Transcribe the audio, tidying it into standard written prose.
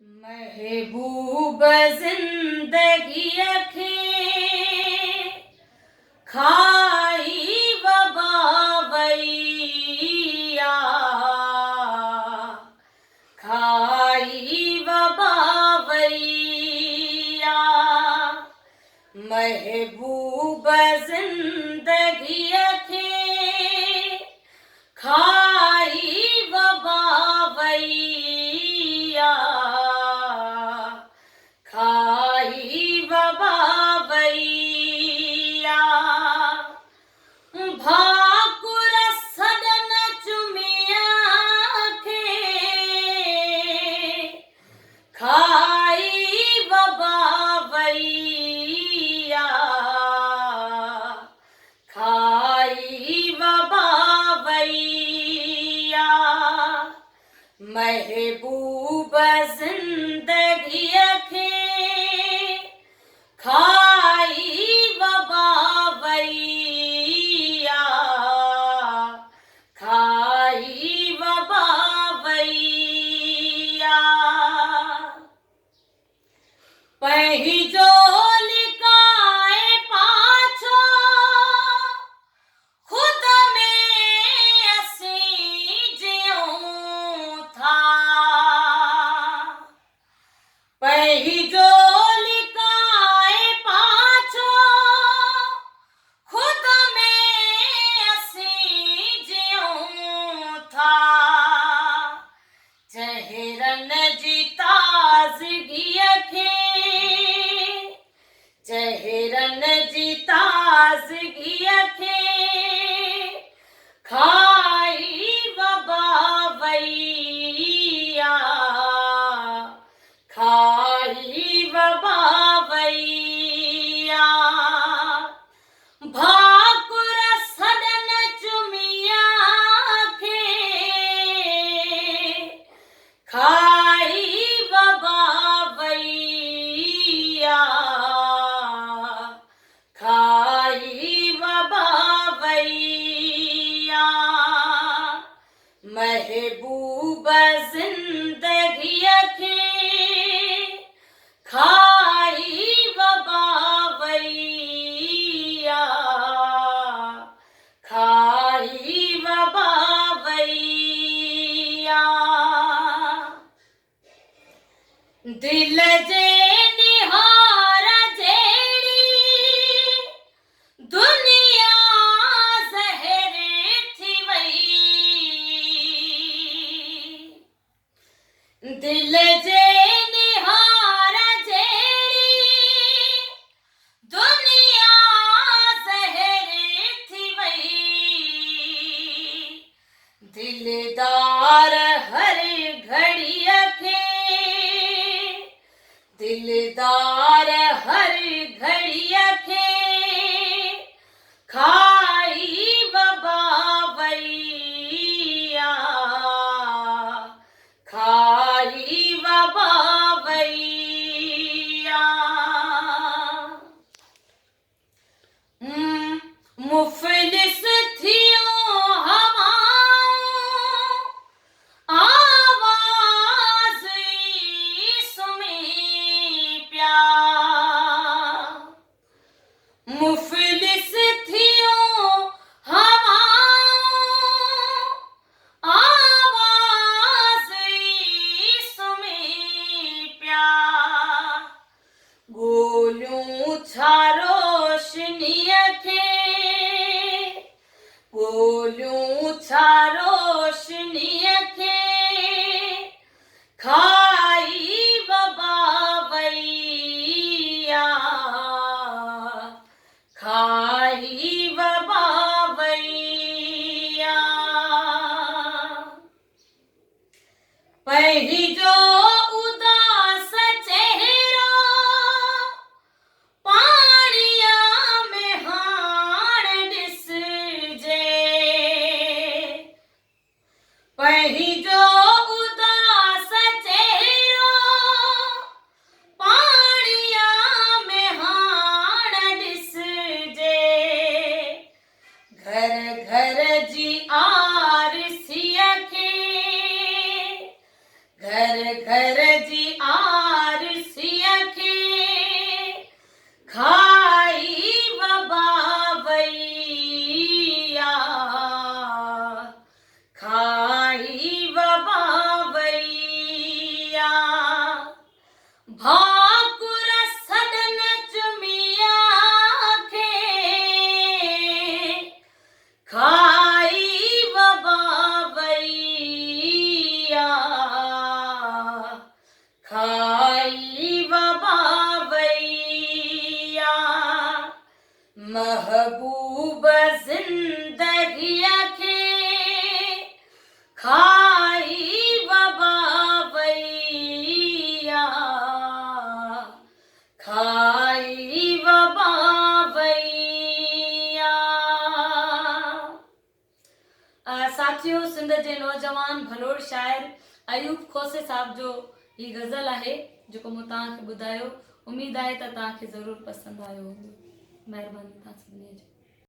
महबूब जिंदगी खे खाई वबावैया खाई वबावैया महबूब जिंदगी खे खाई वबावैया खाई वबावैया भाकुर सदन चुमिया खे खाई वबावैया खाई वबावैया महबूब जिंदगी खे खाई वबावैया खाई वबावैया पहिजो लिकाए पाछो खुद में असी ज्यों था पहिजो लिकाए पाछो खुद में असी ज्यों था चेहरन जी ताज़गी खे चेहरन जी ताज़गी खे खाई वबावैया खाई वबावैया भाकुर सदन चुमिया खे खाई वबावैया खाई वबावैया महबूब जिंदगी खे खाई वबावैया खाई वबावैया दिल जे निहार जेड़ी दुनिया ज़हरे थी वई दिल जे निहार जेड़ी दुनिया ज़हरे थी वई दिलदार हर घड़ी खे दिल वैया भाकुर सदन चुमिया खे खाई वैया खाई वैया महबूब जिंदगी खे खाई वैया खाई वैया। साथियों, सिंध जे नौजवान भलोड़ शाइर अयूब खोसे साहब जो ही गज़ल आहे जेको मूं तव्हांखे ॿुधायो। उम्मीद आहे त तव्हांखे ज़रूरु पसंदि आयो हूंदो। महिरबानी तव्हां सभिनी जो।